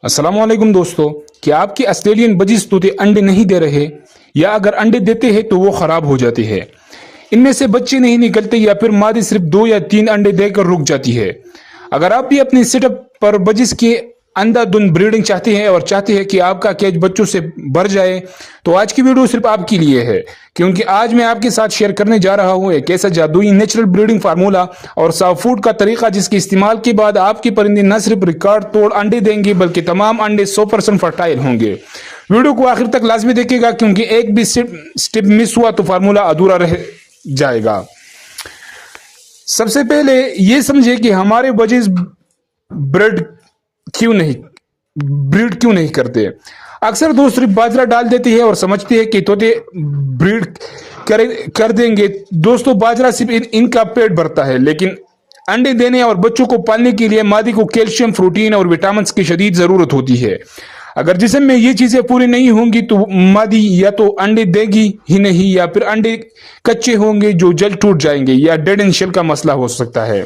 अस्सलाम वालेकुम दोस्तों, क्या आपके ऑस्ट्रेलियन बजीज तोते अंडे नहीं दे रहे या अगर अंडे देते हैं तो वो खराब हो जाते हैं। इनमें से बच्चे नहीं निकलते या फिर मादी सिर्फ 2 या 3 अंडे देकर रुक जाती है। अगर आप भी अपने सेटअप पर बजीज के अंधाधुंध ब्रीडिंग चाहते हैं और चाहते हैं कि आपका केज बच्चों से भर जाए तो आज की वीडियो सिर्फ आपके लिए है, क्योंकि आज मैं आपके साथ शेयर करने जा रहा हूं एक ऐसा जादुई नेचुरल ब्रीडिंग फार्मूला और सॉफ्ट फूड का तरीका जिसके इस्तेमाल के बाद आपके परिंदे न सिर्फ रिकॉर्ड तोड़ अंडे देंगे बल्कि तमाम अंडे 100% फर्टाइल होंगे। वीडियो को आखिर तक लाजमी देखेगा क्योंकि एक भी स्टेप मिस हुआ तो फार्मूला अधूरा रह जाएगा। सबसे पहले ये समझे कि हमारे बजीज ब्रीड क्यों नहीं करते। अक्सर दोस्त सिर्फ बाजरा डाल देती है और समझती है कि तोते ब्रीड कर देंगे। दोस्तों, बाजरा सिर्फ इनका पेट भरता है, लेकिन अंडे देने और बच्चों को पालने के लिए मादी को कैल्शियम, प्रोटीन और विटामिन की शदीद जरूरत होती है। अगर जिस्म में ये चीजें पूरी नहीं होंगी तो मादी या तो अंडे देगी ही नहीं या फिर अंडे कच्चे होंगे जो जल्द टूट जाएंगे या डेड एंड शेल का मसला हो सकता है।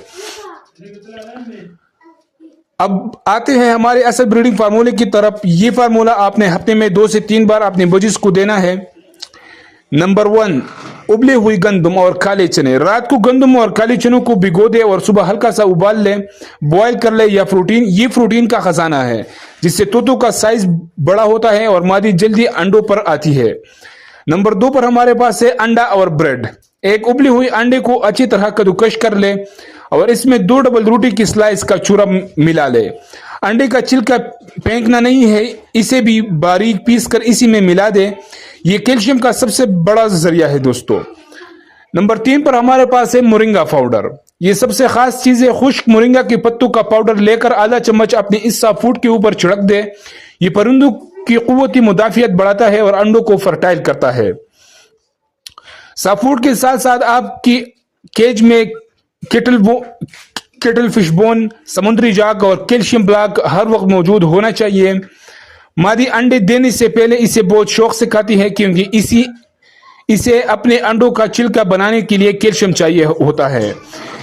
अब आते हैं हमारे असल ब्रीडिंग फार्मूले की तरफ। ये फार्मूला आपने हफ्ते में 2 से 3 बार अपने बजीज को देना है। नंबर 1, उबले हुई गंदम और काले चने। रात को गंदम और काले चनों को भिगो दे और सुबह हल्का सा उबाल ले, बॉयल कर ले। या प्रोटीन, ये प्रोटीन का खजाना है जिससे तोतों का साइज बड़ा होता है और मादी जल्दी अंडों पर आती है। नंबर 2 पर हमारे पास है अंडा और ब्रेड। एक उबली हुई अंडे को अच्छी तरह कद्दूकश कर ले और इसमें 2 डबल रोटी की स्लाइस का चूरा मिला ले। अंडे का छिलका फेंकना नहीं है, इसे भी बारीक पीस कर इसी में मिला दे। ये कैल्शियम का सबसे बड़ा जरिया है दोस्तों। नंबर 3 पर हमारे पास है मोरिंगा पाउडर। ये सबसे खास चीज है। खुश्क मोरिंगा के पत्तों का पाउडर लेकर आधा चम्मच अपने इस सॉफ्ट फूड के ऊपर छिड़क दे। ये परिंदों की कुव्वती मुदाफियत बढ़ाता है और अंडों को फर्टाइल करता है। सॉफ्ट फूड के साथ साथ आपकी केज में केटल फिश बोन, समुद्री जाग और कैल्शियम ब्लॉक हर वक्त मौजूद होना चाहिए। मादी अंडे देने से पहले इसे बहुत शौक से खाती है क्योंकि इसे अपने अंडों का छिलका बनाने के लिए कैल्शियम चाहिए होता है।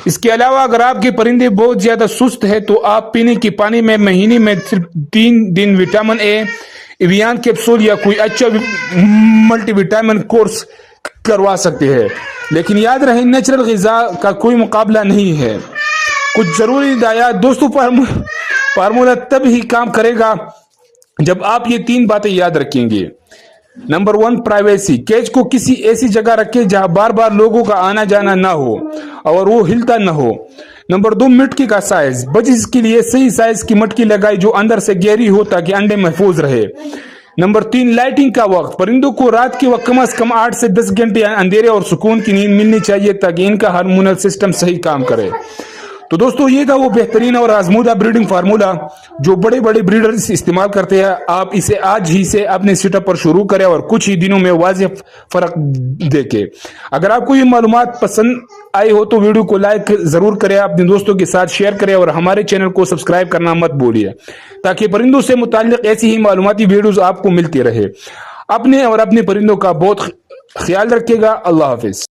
इसके अलावा अगर आपके परिंदे बहुत ज्यादा सुस्त है तो आप पीने के पानी में महीने में सिर्फ 3 दिन विटामिन ए, एवियन कैप्सूल या कोई अच्छा मल्टीविटामिन कोर्स करवा सकते हैं। लेकिन याद रहे, नेचुरल ग़िज़ा का कोई मुकाबला नहीं है। कुछ जरूरी हिदायत दोस्तों, फार्मूला तब ही काम करेगा जब आप ये 3 बातें याद रखेंगे। Number 1, privacy. केज को किसी ऐसी जगह रखें जहां बार बार लोगों का आना जाना ना हो और वो हिलता ना हो। नंबर 2, मटकी का साइज। बजीज के लिए सही साइज की मटकी लगाई जो अंदर से गहरी हो ताकि अंडे महफूज रहे। नंबर 3, लाइटिंग का वक्त। परिंदों को रात के वक्त कम से कम 8 से 10 घंटे अंधेरे और सुकून की नींद मिलनी चाहिए ताकि इनका हार्मोनल सिस्टम सही काम करे। तो दोस्तों, ये था वो बेहतरीन और आजमूदा ब्रीडिंग फार्मूला जो बड़े बड़े ब्रीडर्स इस्तेमाल करते हैं। आप इसे आज ही से अपने सेटअप पर शुरू करें और कुछ ही दिनों में वाज़ेह फर्क देखें। अगर आपको ये मालूमात पसंद आई हो तो वीडियो को लाइक जरूर करें, अपने दोस्तों के साथ शेयर करें और हमारे चैनल को सब्सक्राइब करना मत भूलिए ताकि परिंदों से मुताल्लिक ऐसी ही मालूमाती वीडियोस आपको मिलती रहे। अपने और अपने परिंदों का बहुत ख्याल रखिएगा। अल्लाह हाफिज।